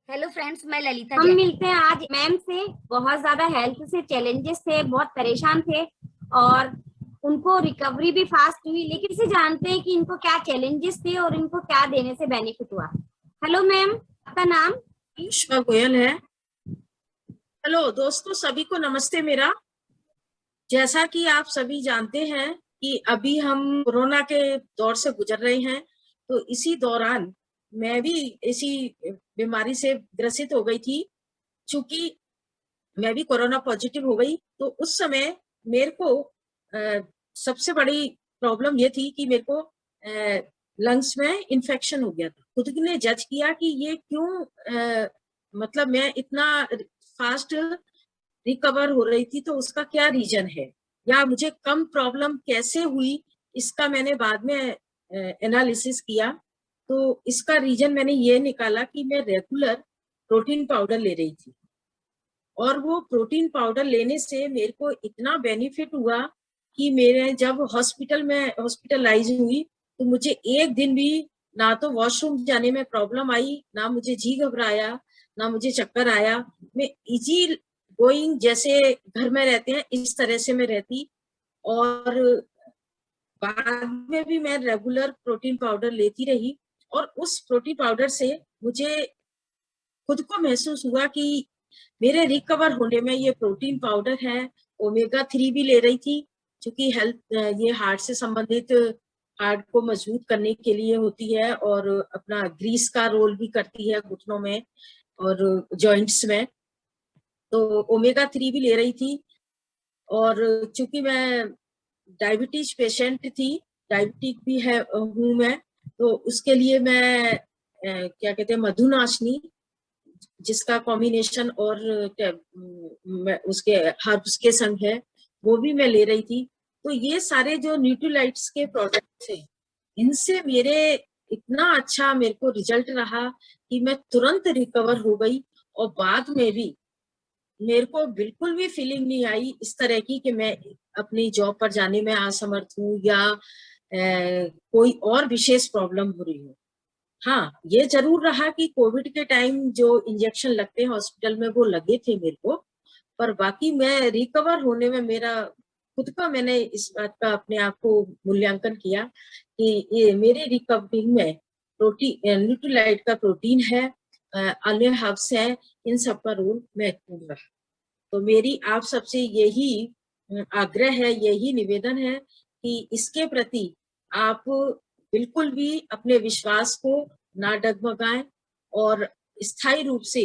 Hello friends, मैं ललिता हम जैन। मिलते हैं आज मैम से। बहुत ज्यादा हेल्थ से चैलेंजेस थे, बहुत परेशान थे और उनको रिकवरी भी फास्ट हुई। लेकिन इसे जानते हैं कि इनको क्या चैलेंजेस थे और इनको क्या देने से बेनिफिट हुआ। हेलो मैम, आपका नाम? पुष्पा गोयल है। हेलो दोस्तों, सभी को नमस्ते मेरा। जैसा कि आप सभी जानते हैं कि अभी हम कोरोना के दौर से गुजर रहे हैं, तो इसी दौरान मैं भी इसी बीमारी से ग्रसित हो गई थी। चूंकि मैं भी कोरोना पॉजिटिव हो गई, तो उस समय मेरे को सबसे बड़ी प्रॉब्लम ये थी कि मेरे को लंग्स में इन्फेक्शन हो गया था। खुद ने जज किया कि ये क्यों, मतलब मैं इतना फास्ट रिकवर हो रही थी, तो उसका क्या रीजन है या मुझे कम प्रॉब्लम कैसे हुई। इसका मैंने बाद में एनालिसिस किया, तो इसका रीजन मैंने ये निकाला कि मैं रेगुलर प्रोटीन पाउडर ले रही थी, और वो प्रोटीन पाउडर लेने से मेरे को इतना बेनिफिट हुआ कि मेरे जब हॉस्पिटल में हॉस्पिटलाइज हुई, तो मुझे एक दिन भी ना तो वॉशरूम जाने में प्रॉब्लम आई, ना मुझे जी घबराया, ना मुझे चक्कर आया। मैं इजी गोइंग, जैसे घर में रहते हैं इस तरह से मैं रहती। और बाद में भी मैं रेगुलर प्रोटीन पाउडर लेती रही, और उस प्रोटीन पाउडर से मुझे खुद को महसूस हुआ कि मेरे रिकवर होने में ये प्रोटीन पाउडर है। ओमेगा 3 भी ले रही थी, क्योंकि हेल्थ ये हार्ट से संबंधित, हार्ट को मजबूत करने के लिए होती है, और अपना ग्रीस का रोल भी करती है घुटनों में और जॉइंट्स में। तो ओमेगा 3 भी ले रही थी। और चूंकि मैं डायबिटीज पेशेंट थी, डायबिटिक भी है हूँ मैं, तो उसके लिए मैं क्या कहते हैं, मधुनाशनी, जिसका कॉम्बिनेशन और उसके हर्ब्स के संग है, वो भी मैं ले रही थी। तो ये सारे जो न्यूट्रीलाइट्स के प्रोडक्ट्स हैं, इनसे मेरे इतना अच्छा मेरे को रिजल्ट रहा कि मैं तुरंत रिकवर हो गई। और बाद में भी मेरे को बिल्कुल भी फीलिंग नहीं आई इस तरह की कि मैं अपनी जॉब पर जाने में असमर्थ हूँ या कोई और विशेष प्रॉब्लम हो रही हो। हाँ, ये जरूर रहा कि कोविड के टाइम जो इंजेक्शन लगते हैं हॉस्पिटल में, वो लगे थे मेरे को। पर बाकी मैं रिकवर होने में मेरा खुद का, मैंने इस बात का अपने आप को मूल्यांकन किया कि ये मेरे रिकवरी में प्रोटीन, न्यूट्रीलाइट का प्रोटीन है, अन्य हर्ब्स है, इन सब का रोल महत्वपूर्ण रहा। तो मेरी आप सबसे यही आग्रह है, यही निवेदन है कि इसके प्रति आप बिल्कुल भी अपने विश्वास को ना डगमगाएं, और स्थायी रूप से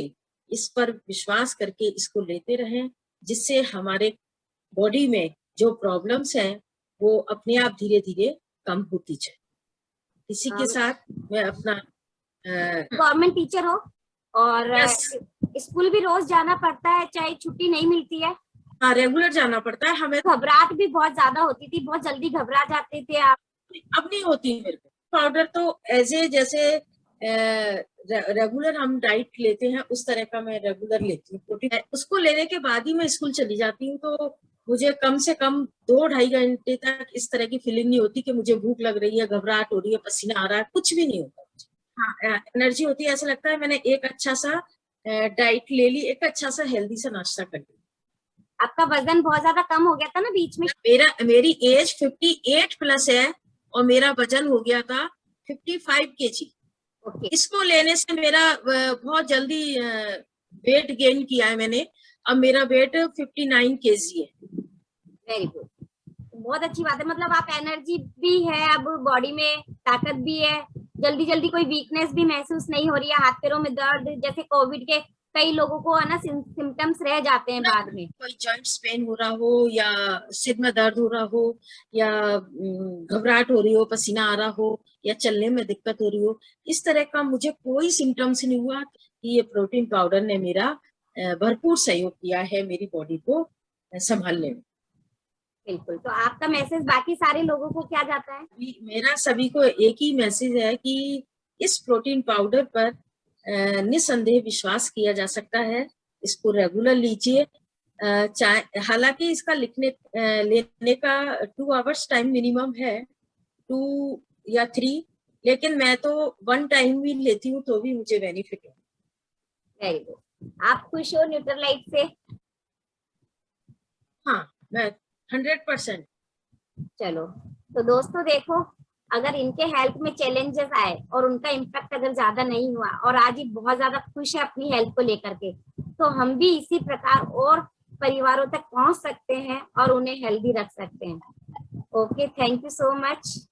इस पर विश्वास करके इसको लेते रहें, जिससे हमारे बॉडी में जो प्रॉब्लम्स हैं वो अपने आप धीरे धीरे कम होती जाए। इसी के साथ मैं अपना गवर्नमेंट टीचर हो और यस, स्कूल भी रोज जाना पड़ता है, चाहे छुट्टी नहीं मिलती है। हाँ, रेगुलर जाना पड़ता है हमें। घबराहट भी बहुत ज्यादा होती थी, बहुत जल्दी घबरा जाते थे आप। अब नहीं होती मेरे को। पाउडर तो ऐसे जैसे रेगुलर हम डाइट लेते हैं उस तरह का मैं रेगुलर लेती हूँ प्रोटीन। उसको लेने के बाद ही मैं स्कूल चली जाती हूँ, तो मुझे कम से कम 2-2.5 घंटे तक इस तरह की फीलिंग नहीं होती कि मुझे भूख लग रही है, घबराहट हो रही है, पसीना आ रहा है, कुछ भी नहीं होता मुझे। हाँ, एनर्जी होती है, ऐसा लगता है मैंने एक अच्छा सा डाइट ले ली, एक अच्छा सा हेल्दी सा नाश्ता कर लिया। आपका वजन बहुत ज्यादा कम हो गया था ना बीच में? मेरी एज 58+ है, और मेरा वजन हो गया था 55 kg। ओके, इसको लेने से मेरा बहुत जल्दी वेट गेन किया है मैंने। अब मेरा वेट 59 kg है। Very good. बहुत अच्छी बात है, मतलब आप एनर्जी भी है, अब बॉडी में ताकत भी है, जल्दी जल्दी कोई वीकनेस भी महसूस नहीं हो रही है, हाथ पैरों में दर्द जैसे कोविड के कई लोगों को है ना सिम्टम्स रह जाते हैं बाद में। कोई जॉइंट्स पेन हो रहा हो, या सिर में दर्द हो रहा हो, या घबराहट हो रही हो, पसीना आ रहा हो, या चलने में दिक्कत हो रही हो, इस तरह का मुझे कोई सिम्टम्स नहीं हुआ। कि ये प्रोटीन पाउडर ने मेरा भरपूर सहयोग किया है मेरी बॉडी को संभालने में। बिल्कुल, तो आपका मैसेज बाकी सारे लोगों को क्या जाता है? मेरा सभी को एक ही मैसेज है कि इस प्रोटीन पाउडर पर निस्संदेह विश्वास किया जा सकता है। इसको रेगुलर लीजिए। हालांकि इसका लेने का 2 आवर्स टाइम मिनिमम है, 2 या 3, लेकिन मैं तो 1 टाइम भी लेती हूँ तो भी मुझे बेनिफिट है। Very good. आप खुश हो न्यूट्रलाइट से? हाँ, मैं 100%। चलो, तो दोस्तों देखो, अगर इनके हेल्थ में चैलेंजेस आए और उनका इम्पैक्ट अगर ज्यादा नहीं हुआ और आज ये बहुत ज्यादा खुश है अपनी हेल्थ को लेकर के, तो हम भी इसी प्रकार और परिवारों तक पहुंच सकते हैं और उन्हें हेल्दी रख सकते हैं। Okay, thank you so much.